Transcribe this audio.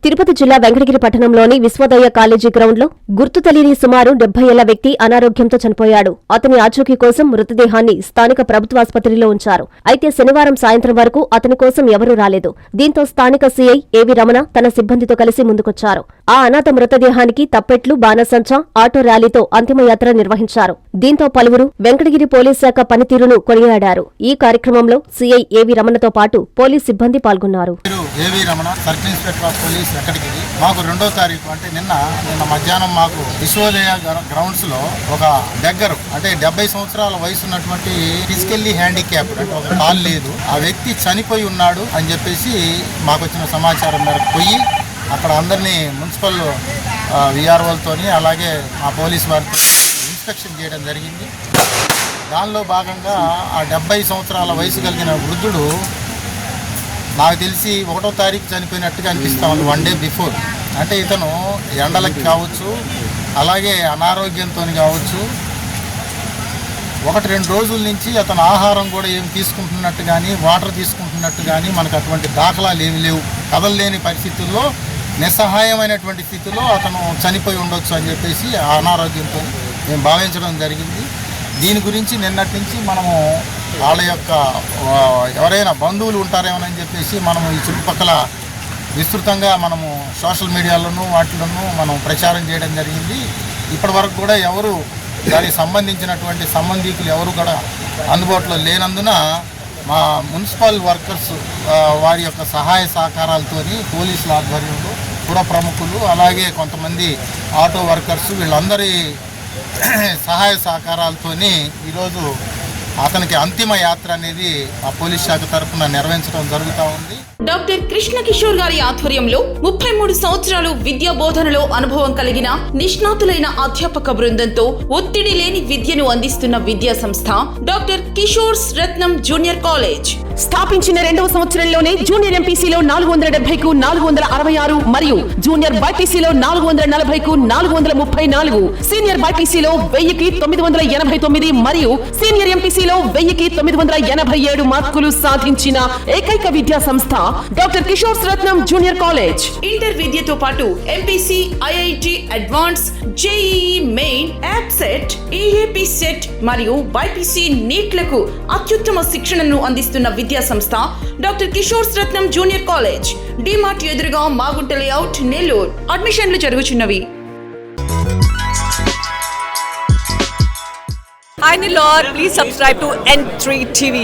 తిరుపతి జిల్లా వెంకటగిరి పట్టణంలోని విశ్వోదయ కాలేజీ గ్రౌండ్లో గుర్తు తెలియని సుమారు 70 ఏళ్ల వ్యక్తి అనారోగ్యంతో చనిపోయాడు. అతని ఆచూకీ కోసం మృతదేహాన్ని స్థానిక ప్రభుత్వాసుపత్రిలో ఉంచారు. అయితే శనివారం సాయంత్రం వరకు అతని కోసం ఎవరూ రాలేదు. దీంతో స్థానిక సీఐ ఏవి రమణ తన సిబ్బందితో కలిసి ముందుకొచ్చారు. ఆ అనాథ మృతదేహానికి తప్పెట్లు, బాణసంచా, ఆటో ర్యాలీతో అంతిమయాత్ర నిర్వహించారు. దీంతో పలువురు వెంకటగిరి పోలీస్ శాఖ పనితీరును కొనియాడారు. ఈ కార్యక్రమంలో సీఐ ఏవి రమణతో పాటు పోలీస్ సిబ్బంది పాల్గొన్నారు. మాకు 2వ తారీఖు అంటే నిన్న మధ్యాహ్నం మాకు విశ్వోదయ గ్రౌండ్స్ లో ఒక దగ్గర అంటే 70 సంవత్సరాల వయసు ఉన్నటువంటి ఫిజికల్లీ హ్యాండిక్యాప్డ్ అంటే ఒక కాలు లేదు ఆ వ్యక్తి చనిపోయి ఉన్నాడు అని చెప్పేసి మాకు వచ్చిన సమాచారం మేరకు పోయి అక్కడ అందరినీ మున్సిపల్ విఆర్ఓలతోని అలాగే మా పోలీస్ వారితో ఇన్స్పెక్షన్ చేయడం జరిగింది. దానిలో భాగంగా ఆ 70 సంవత్సరాల వయసు కలిగిన వృద్ధుడు నాకు తెలిసి 1వ తారీఖు చనిపోయినట్టుగా అనిపిస్తూ ఉంది. 1 డే బిఫోర్ అంటే ఇతను ఎండలకి కావచ్చు అలాగే అనారోగ్యంతో కావచ్చు 1-2 రోజుల నుంచి అతను ఆహారం కూడా ఏమి తీసుకుంటున్నట్టు కానీ వాటర్ తీసుకుంటున్నట్టు కానీ మనకు అటువంటి దాఖలాలు ఏమి లేవు. కదలలేని పరిస్థితుల్లో నిస్సహాయమైనటువంటి స్థితిలో అతను చనిపోయి ఉండొచ్చు అని చెప్పేసి ఆ అనారోగ్యంతో మేము భావించడం జరిగింది. దీని గురించి నిన్నటి నుంచి మనము వాళ్ళ యొక్క ఎవరైనా బంధువులు ఉంటారేమోనని చెప్పేసి మనము ఈ చుట్టుపక్కల విస్తృతంగా మనము సోషల్ మీడియాలోనూ వాటిలోనూ మనం ప్రచారం చేయడం జరిగింది. ఇప్పటి వరకు కూడా ఎవరు దానికి సంబంధించినటువంటి సంబంధికులు ఎవరు కూడా అందుబాటులో లేనందున మా మున్సిపల్ వర్కర్స్ వారి యొక్క సహాయ సహకారాలతోని పోలీసుల ఆధ్వర్యంలో పుర ప్రముఖులు అలాగే కొంతమంది ఆటో వర్కర్స్ వీళ్ళందరి సహాయ సహకారాలతోని ఈరోజు అతనికి అంతిమ యాత్ర అనేది ఆ పోలీస్ శాఖ తరఫున నిర్వహించడం జరుగుతూ ఉంది. డాక్టర్ కృష్ణ కిషోర్ గారి ఆధ్వర్యంలో 33 సంవత్సరాలు విద్యా బోధనలో అనుభవం కలిగిన నిష్ణాతులైన అధ్యాపక బృందంతో ఒత్తిడి లేని విద్యను అందిస్తున్న విద్యా సంస్థ డాక్టర్ కిషోర్స్ రత్నం జూనియర్ కాలేజ్. స్థాపించిన 2వ సంవత్సరంలోనే జూనియర్ ఎంపీసీలో 470కు 466 మరియు జూనియర్ బైపీసీలో 440కు 434, సీనియర్ బైపీసీలో 1000కి 989 మరియు సీనియర్ ఎంపీసీలో 1000కి 987 మార్కులు సాధించిన ఏకైక విద్యా సంస్థ డాక్టర్ కిషోర్స్ రత్నం జూనియర్ కాలేజ్. ఇంటర్ విద్యతో పాటు MPC, IIT advance, JEE main, యాప్సెట్, EAP set మరియు బైపీసీ నీట్లకు అత్యుత్తమ శిక్షణను అందిస్తున్న విద్యా సంస్థ డాక్టర్ కిషోర్స్ రత్నం జూనియర్ కాలేజ్. డిమార్ట్ ఎదురుగా మాగుంట లేఅవుట్, నెల్లూరు. అడ్మిషన్లు జరుగుచున్నవి. Hi Nilor, please subscribe to N3 TV.